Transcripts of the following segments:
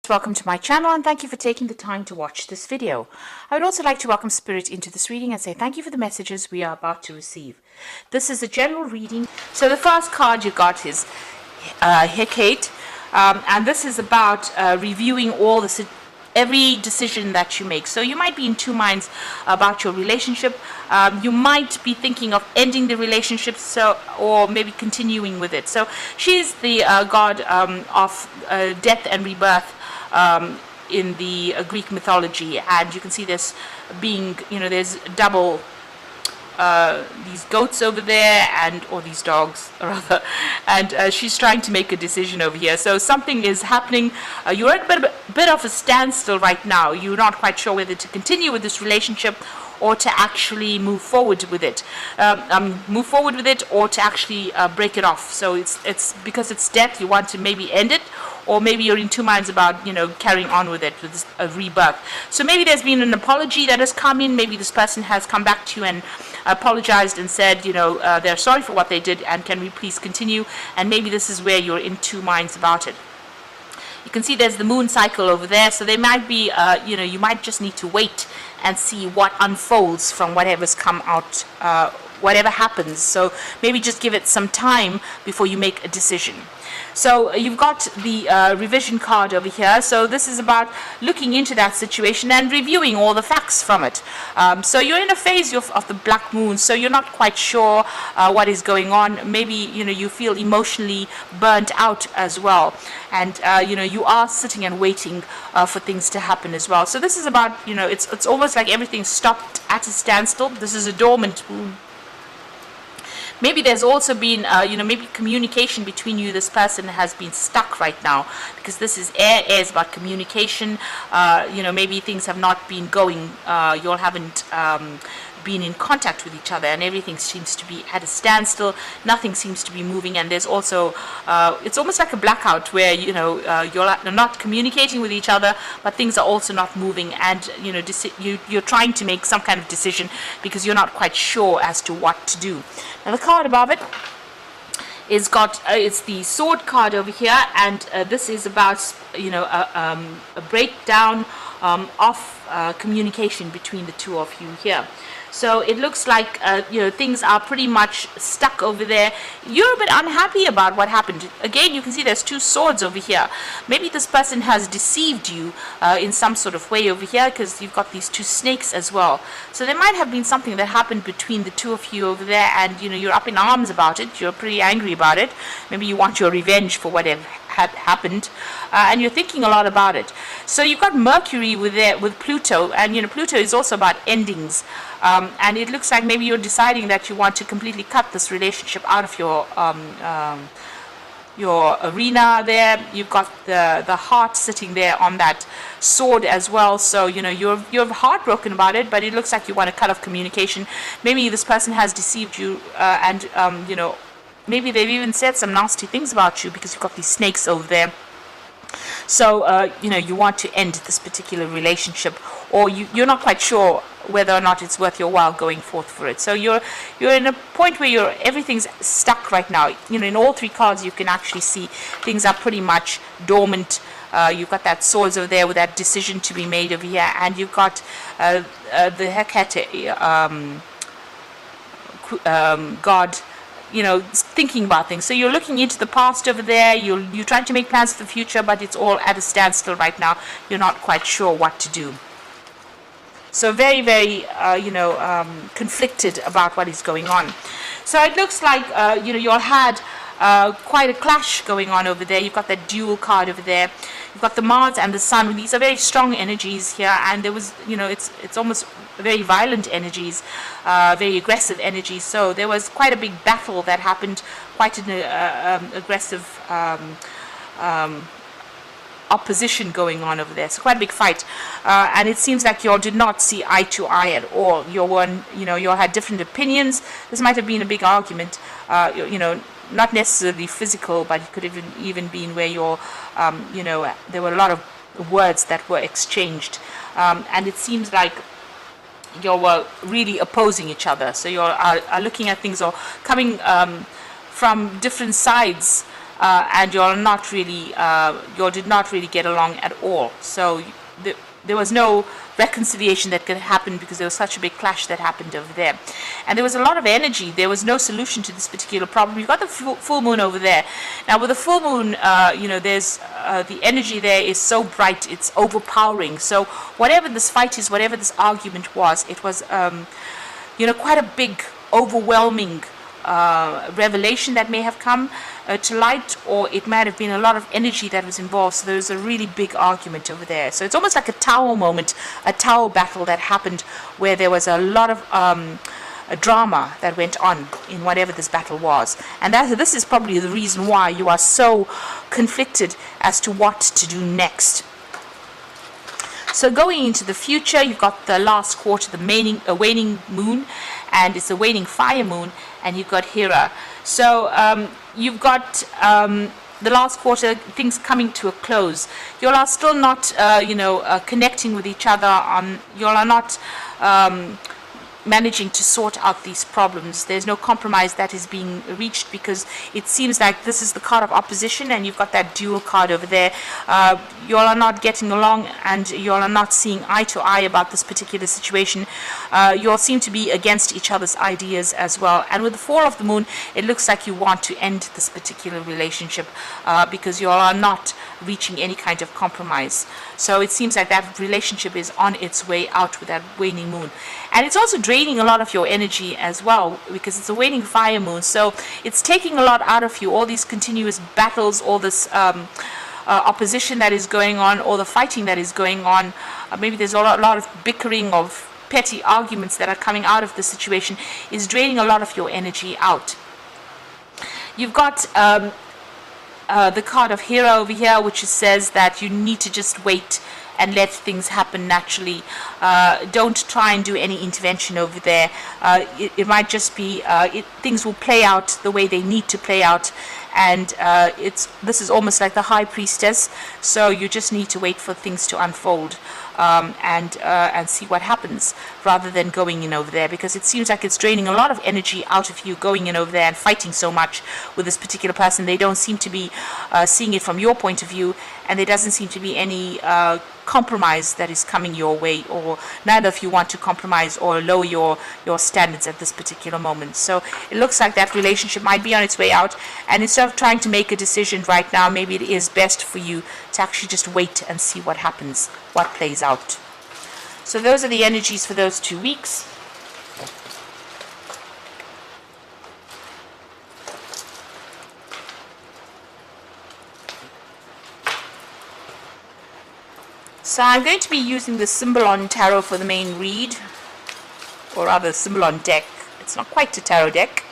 Welcome to my channel and thank you for taking the time to watch this video. I would also like to welcome Spirit into this reading and say thank you for the messages we are about to receive. This is a general reading. So the first card you got is Hecate, and this is about reviewing every decision that you make. So you might be in two minds about your relationship. You might be thinking of ending the relationship, or maybe continuing with it. So she's the god of death and rebirth in the Greek mythology, and you can see this being, there's double these goats over there, or these dogs rather, and she's trying to make a decision over here. So something is happening. You're at a bit of a standstill right now. You're not quite sure whether to continue with this relationship or to actually move forward with it, or to actually break it off. So it's because it's death, you want to maybe end it, or maybe you're in two minds about carrying on with it, with this, rebirth. So maybe there's been an apology that has come in. Maybe this person has come back to you and apologized and said they're sorry for what they did and can we please continue. And maybe this is where you're in two minds about it. You can see there's the moon cycle over there, so there might be you might just need to wait and see what unfolds from whatever's come out, whatever happens. So maybe just give it some time before you make a decision. So you've got the revision card over here. So this is about looking into that situation and reviewing all the facts from it. So you're in a phase of the black moon, so you're not quite sure what is going on. Maybe you feel emotionally burnt out as well, and you are sitting and waiting for things to happen as well. So this is about it's almost like everything stopped at a standstill. This is a dormant moon. Maybe there's also been, maybe communication between you. This person has been stuck right now because this is air. Air is about communication. Maybe things have not been going. You all haven't been in contact with each other, and everything seems to be at a standstill. Nothing seems to be moving, and there's also, it's almost like a blackout where you're not communicating with each other, but things are also not moving, and you're trying to make some kind of decision because you're not quite sure as to what to do. Now the card above it is it's the sword card over here, and this is about a breakdown of communication between the two of you here. So it looks like things are pretty much stuck over there. You're a bit unhappy about what happened. Again, you can see there's two swords over here. Maybe this person has deceived you in some sort of way over here, because you've got these two snakes as well. So there might have been something that happened between the two of you over there, and you're up in arms about it. You're pretty angry about it. Maybe you want your revenge for whatever had happened, and you're thinking a lot about it. So you've got Mercury with Pluto, and Pluto is also about endings, and it looks like maybe you're deciding that you want to completely cut this relationship out of your arena there. You've got the heart sitting there on that sword as well. So you're heartbroken about it, but it looks like you want to cut off communication. Maybe this person has deceived you, and maybe they've even said some nasty things about you because you've got these snakes over there. So you want to end this particular relationship, or you're not quite sure whether or not it's worth your while going forth for it. So you're in a point where everything's stuck right now. In all three cards you can actually see things are pretty much dormant. You've got that swords over there with that decision to be made over here, and you've got the Hecate god, thinking about things. So you're looking into the past over there. You're trying to make plans for the future, but it's all at a standstill right now. You're not quite sure what to do. So very, very, conflicted about what is going on. So it looks like, you all had quite a clash going on over there. You've got that dual card over there. You've got the Mars and the Sun. These are very strong energies here, and there was, it's almost very violent energies, very aggressive energies. So there was quite a big battle that happened, quite an aggressive opposition going on over there. So quite a big fight, and it seems like you all did not see eye to eye at all. You all had different opinions. This might have been a big argument, not necessarily physical, but it could have even been where there were a lot of words that were exchanged, and it seems like you were really opposing each other. So you are looking at things or coming from different sides and you did not really get along at all. So there was no reconciliation that could happen because there was such a big clash that happened over there. And there was a lot of energy. There was no solution to this particular problem. You've got the full moon over there. Now with the full moon, there's the energy there is so bright, it's overpowering. So whatever this fight is, whatever this argument was, it was, quite a big, overwhelming revelation that may have come to light, or it might have been a lot of energy that was involved. So there was a really big argument over there. So it's almost like a tower moment, a tower battle that happened where there was a lot of a drama that went on in whatever this battle was. And this is probably the reason why you are so conflicted as to what to do next. So going into the future, you've got the last quarter, the waning moon, and it's a waning fire moon, and you've got Hera. So you've got the last quarter, things coming to a close. You all are still not, connecting with each other. You all are not managing to sort out these problems. There's no compromise that is being reached because it seems like this is the card of opposition, and you've got that dual card over there. You all are not getting along, and you all are not seeing eye to eye about this particular situation. You all seem to be against each other's ideas as well. And with the fall of the moon, it looks like you want to end this particular relationship because you all are not reaching any kind of compromise. So it seems like that relationship is on its way out with that waning moon. And it's also draining a lot of your energy as well because it's a waning fire moon. So it's taking a lot out of you, all these continuous battles, all this opposition that is going on, all the fighting that is going on. Maybe there's a lot of bickering, of petty arguments that are coming out of the situation, is draining a lot of your energy out. You've got the card of Hera over here, which says that you need to just wait and let things happen naturally. Don't try and do any intervention over there. It might just be things will play out the way they need to play out, and this is almost like the High Priestess. So you just need to wait for things to unfold and see what happens, rather than going in over there, because it seems like it's draining a lot of energy out of you going in over there and fighting so much with this particular person. They don't seem to be seeing it from your point of view, and there doesn't seem to be any compromise that is coming your way, or neither of you want to compromise or lower your standards at this particular moment. So it looks like that relationship might be on its way out, and instead of trying to make a decision right now, maybe it is best for you to actually just wait and see what happens, what plays out. So those are the energies for those 2 weeks. So I'm going to be using the Symbolon Tarot for the main read, or rather Symbolon deck. It's not quite a tarot deck.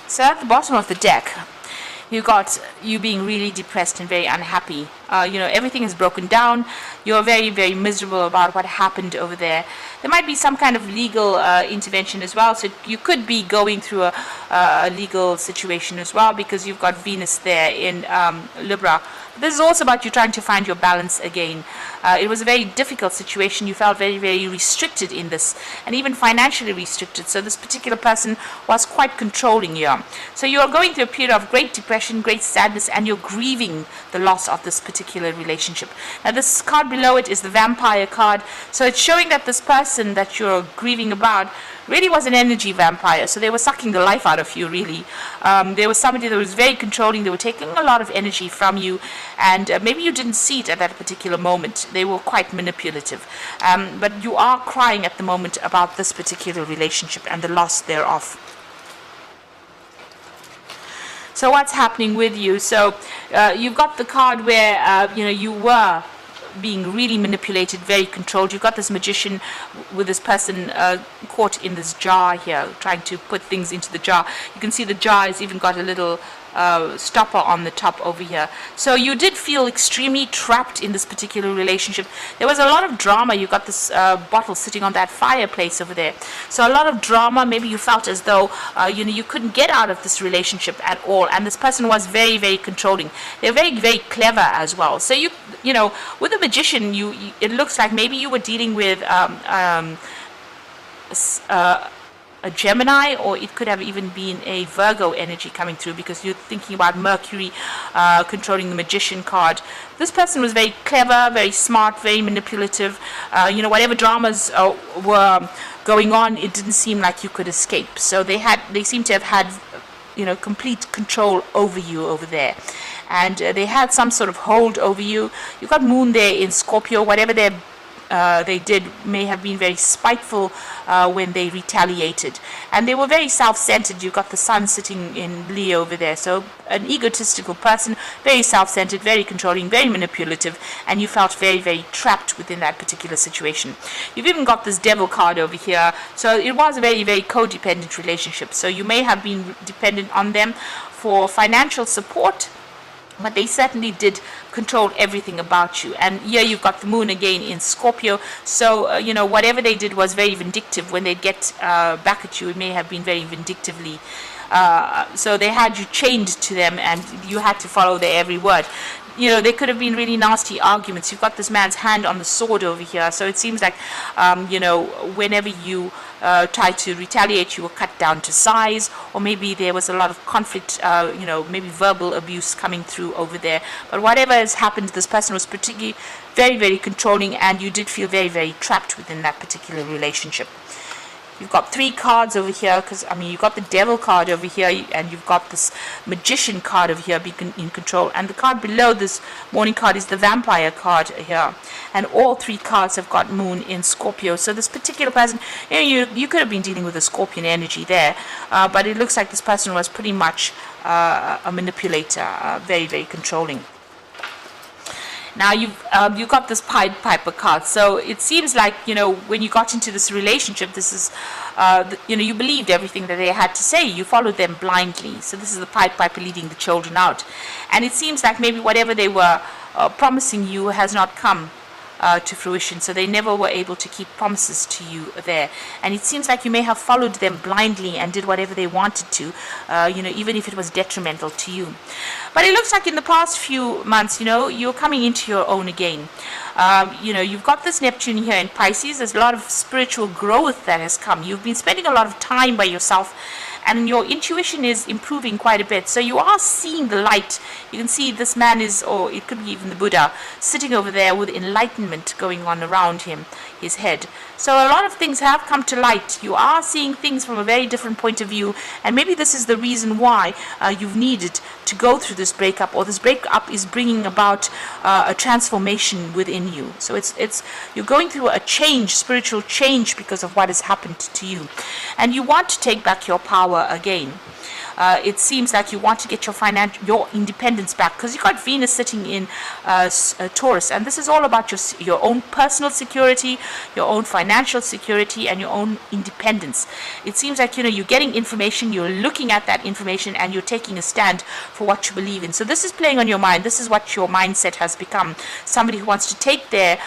So at the bottom of the deck, you got you being really depressed and very unhappy. Everything is broken down. You're very, very miserable about what happened over there. There might be some kind of legal intervention as well. So you could be going through a legal situation as well, because you've got Venus there in Libra. This is also about you trying to find your balance again. It was a very difficult situation. You felt very, very restricted in this, and even financially restricted. So this particular person was quite controlling you. So you're going through a period of great depression, great sadness, and you're grieving the loss of this particular relationship. Now this card below it is the Vampire card. So it's showing that this person that you're grieving about really was an energy vampire. So they were sucking the life out of you, really. There was somebody that was very controlling. They were taking a lot of energy from you, and maybe you didn't see it at that particular moment. They were quite manipulative. But you are crying at the moment about this particular relationship and the loss thereof. So what's happening with you? So you've got the card where you were being really manipulated, very controlled. You've got this magician with this person caught in this jar here, trying to put things into the jar. You can see the jar has even got a little stopper on the top over here. So you did feel extremely trapped in this particular relationship. There was a lot of drama. You got this bottle sitting on that fireplace over there. So a lot of drama. Maybe you felt as though you couldn't get out of this relationship at all. And this person was very, very controlling. They're very, very clever as well. So with a magician, it looks like maybe you were dealing with a Gemini, or it could have even been a Virgo energy coming through, because you're thinking about Mercury controlling the Magician card. This person was very clever, very smart, very manipulative. Whatever dramas were going on, it didn't seem like you could escape. So they seem to have had complete control over you over there. And they had some sort of hold over you. You got Moon there in Scorpio. Whatever they did may have been very spiteful when they retaliated, and they were very self-centered. You got the Sun sitting in Leo over there, so an egotistical person, very self-centered, very controlling, very manipulative, and you felt very, very trapped within that particular situation. You've even got this Devil card over here, so it was a very, very codependent relationship. So you may have been dependent on them for financial support, but they certainly did control everything about you. And here you've got the Moon again in Scorpio. So, whatever they did was very vindictive. When they'd get back at you, it may have been very vindictively. So they had you chained to them, and you had to follow their every word. There could have been really nasty arguments. You've got this man's hand on the sword over here. So it seems like, whenever you tried to retaliate, you were cut down to size, or maybe there was a lot of conflict, maybe verbal abuse coming through over there. But whatever has happened, this person was particularly very, very controlling, and you did feel very, very trapped within that particular relationship. You've got 3 cards over here, because you've got the Devil card over here, and you've got this Magician card over here being in control, and the card below this Morning card is the Vampire card here, and all 3 cards have got Moon in Scorpio. So this particular person, you could have been dealing with a Scorpion energy there, but it looks like this person was pretty much a manipulator, very, very controlling. Now you've got this Pied Piper card, so it seems like when you got into this relationship, this is you believed everything that they had to say. You followed them blindly. So this is the Pied Piper leading the children out, and it seems like maybe whatever they were promising you has not come to fruition. So they never were able to keep promises to you there, and it seems like you may have followed them blindly and did whatever they wanted to, even if it was detrimental to you. But it looks like in the past few months, you're coming into your own again. You've got this Neptune here in Pisces. There's a lot of spiritual growth that has come. You've been spending a lot of time by yourself, and your intuition is improving quite a bit. So you are seeing the light. You can see this man is, or it could be even the Buddha, sitting over there with enlightenment going on around him, his head. So a lot of things have come to light. You are seeing things from a very different point of view, and maybe this is the reason why you've needed to go through this breakup, or this breakup is bringing about a transformation within you. So it's you're going through a change, spiritual change, because of what has happened to you, and you want to take back your power again. It seems like you want to get your independence back, because you got Venus sitting in Taurus, and this is all about your own personal security, your own financial security, and your own independence. It seems like you're getting information, you're looking at that information, and you're taking a stand for what you believe in. So this is playing on your mind. This is what your mindset has become. Somebody who wants to take their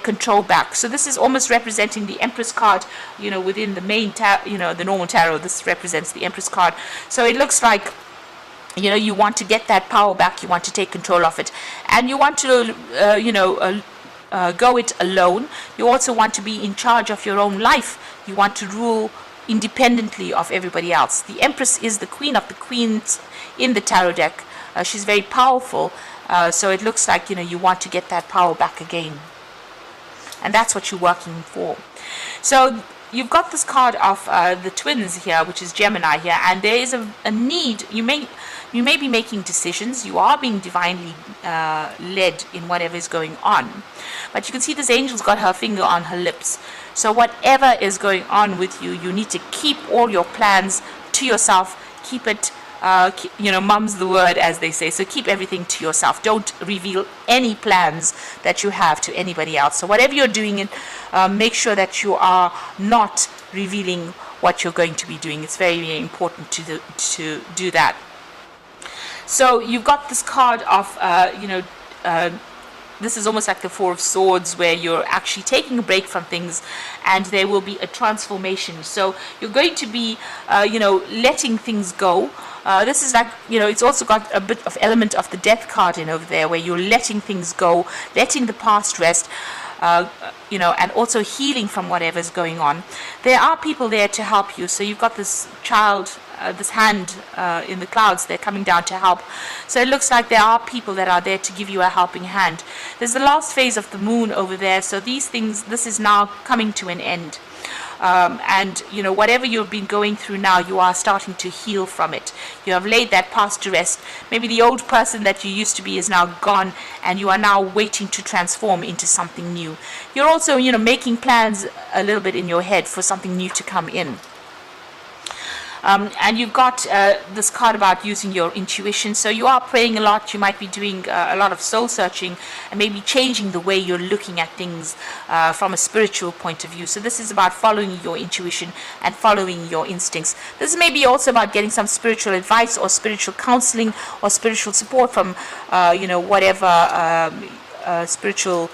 control back. So this is almost representing the Empress card, within the main the normal tarot. This represents the Empress card. So it looks like you want to get that power back, you want to take control of it, and you want to go it alone. You also want to be in charge of your own life. You want to rule independently of everybody else. The Empress is the queen of the queens in the tarot deck. She's very powerful, so it looks like you want to get that power back again, and that's what you're working for. So you've got this card of the twins here, which is Gemini here, and there is a need. You may be making decisions. You are being divinely led in whatever is going on, but you can see this angel's got her finger on her lips. So whatever is going on with you, you need to keep all your plans to yourself. Keep it mum's the word, as they say. So keep everything to yourself. Don't reveal any plans that you have to anybody else. So whatever you're doing, make sure that you are not revealing what you're going to be doing. It's very, very important to do that. So you've got this card of, this is almost like the Four of Swords, where you're actually taking a break from things and there will be a transformation. So you're going to be, letting things go. This is like, it's also got a bit of element of the Death card in over there, where you're letting things go, letting the past rest, and also healing from whatever's going on. There are people there to help you. So you've got this child, this hand in the clouds, they're coming down to help. So it looks like there are people that are there to give you a helping hand. There's the last phase of the moon over there. So these things, this is now coming to an end. And whatever you've been going through now, you are starting to heal from it. You have laid that past to rest. Maybe the old person that you used to be is now gone, and you are now waiting to transform into something new. You're also making plans a little bit in your head for something new to come in. And you've got this card about using your intuition. So you are praying a lot. You might be doing a lot of soul searching and maybe changing the way you're looking at things from a spiritual point of view. So this is about following your intuition and following your instincts. This is maybe also about getting some spiritual advice or spiritual counseling or spiritual support from, whatever spiritual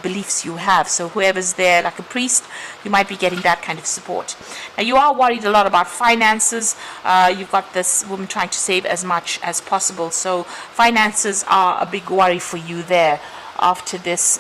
beliefs you have. So whoever's there, like a priest, you might be getting that kind of support. Now you are worried a lot about finances. You've got this woman trying to save as much as possible. So finances are a big worry for you there after this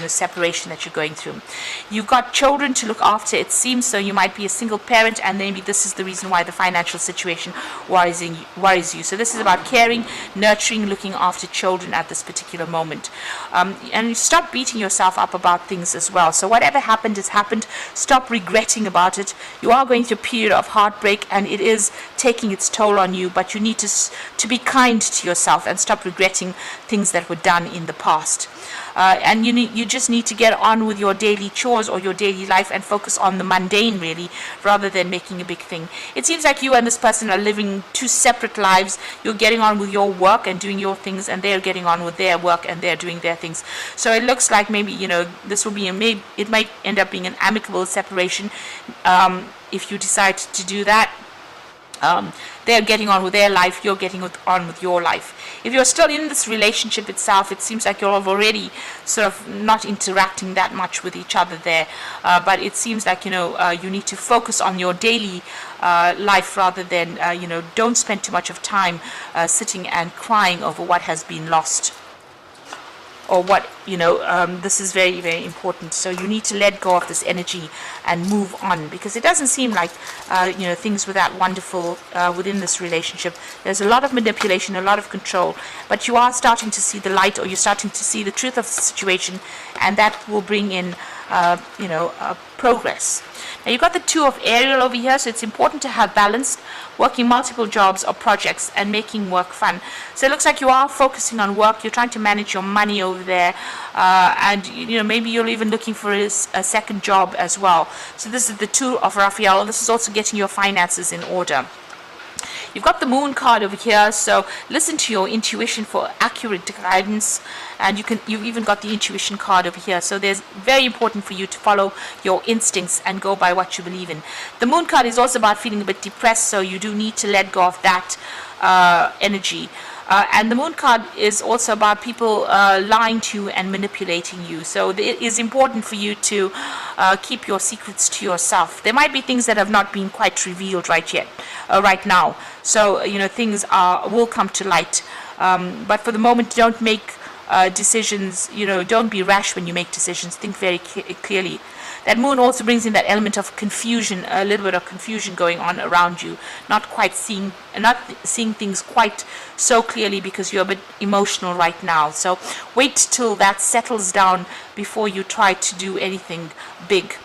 separation that you're going through. You've got children to look after, it seems. So you might be a single parent, and maybe this is the reason why the financial situation worries you. So this is about caring, nurturing, looking after children at this particular moment. And you stop beating yourself up about things as well. So whatever happened has happened. Stop regretting about it. You are going through a period of heartbreak, and it is taking its toll on you, but you need to be kind to yourself and stop regretting things that were done in the past. And you just need to get on with your daily chores or your daily life and focus on the mundane, really, rather than making a big thing. It seems like you and this person are living two separate lives. You're getting on with your work and doing your things, and they're getting on with their work and they're doing their things. So it looks like maybe this will be it might end up being an amicable separation if you decide to do that. They're getting on with their life, you're getting on with your life. If you're still in this relationship itself, it seems like you're already sort of not interacting that much with each other there. But it seems like, you need to focus on your daily life rather than, don't spend too much of time sitting and crying over what has been lost. Or what, this is very, very important. So you need to let go of this energy and move on, because it doesn't seem like, things were that wonderful within this relationship. There's a lot of manipulation, a lot of control, but you are starting to see the light, or you're starting to see the truth of the situation, and that will bring in, progress. Now you've got the Two of Ariel over here, so it's important to have balance, working multiple jobs or projects and making work fun. So it looks like you are focusing on work, you're trying to manage your money over there, and maybe you're even looking for a second job as well. So this is the Two of Raphael. This is also getting your finances in order. You've got the Moon card over here, so listen to your intuition for accurate guidance, and you've even got the Intuition card over here. So there's very important for you to follow your instincts and go by what you believe in. The Moon card is also about feeling a bit depressed, so you do need to let go of that energy. And the Moon card is also about people lying to you and manipulating you. So it is important for you to keep your secrets to yourself. There might be things that have not been quite revealed right now. So things will come to light. But for the moment, don't make decisions. Don't be rash when you make decisions. Think very clearly. That moon also brings in that element of confusion, a little bit of confusion going on around you, not seeing things quite so clearly because you're a bit emotional right now. So wait till that settles down before you try to do anything big.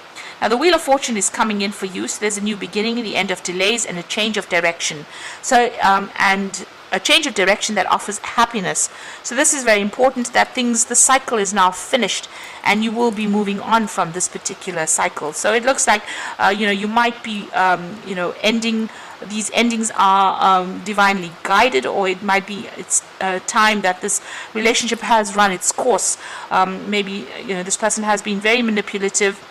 Now the Wheel of Fortune is coming in for you, so there's a new beginning, the end of delays, and a change of direction. So and a change of direction that offers happiness. So this is very important, that the cycle is now finished and you will be moving on from this particular cycle. So it looks like, you might be, these endings are divinely guided, or it might be it's time that this relationship has run its course. Maybe, this person has been very manipulative.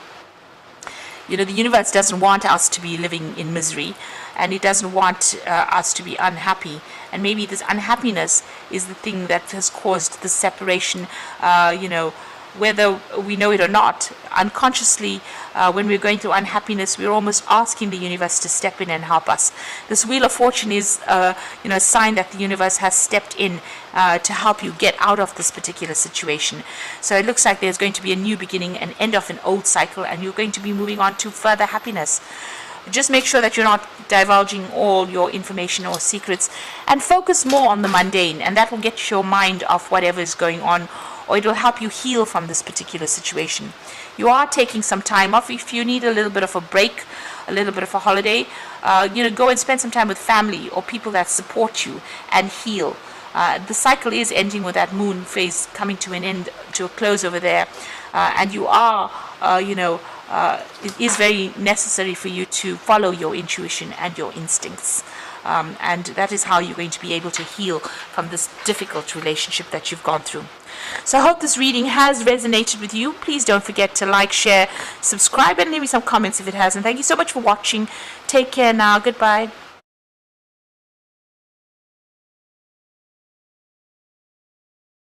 The universe doesn't want us to be living in misery, and it doesn't want us to be unhappy. And maybe this unhappiness is the thing that has caused the separation, whether we know it or not. Unconsciously, when we're going through unhappiness, we're almost asking the universe to step in and help us. This Wheel of Fortune is a sign that the universe has stepped in to help you get out of this particular situation. So it looks like there's going to be a new beginning, an end of an old cycle, and you're going to be moving on to further happiness. Just make sure that you're not divulging all your information or secrets, and focus more on the mundane, and that will get your mind off whatever is going on, or it will help you heal from this particular situation. You are taking some time off. If you need a little bit of a break, a little bit of a holiday, go and spend some time with family or people that support you and heal. The cycle is ending with that moon phase coming to an end, to a close over there, and you are, it is very necessary for you to follow your intuition and your instincts. And that is how you're going to be able to heal from this difficult relationship that you've gone through. So I hope this reading has resonated with you. Please don't forget to like, share, subscribe, and leave me some comments if it has. And thank you so much for watching. Take care now. Goodbye.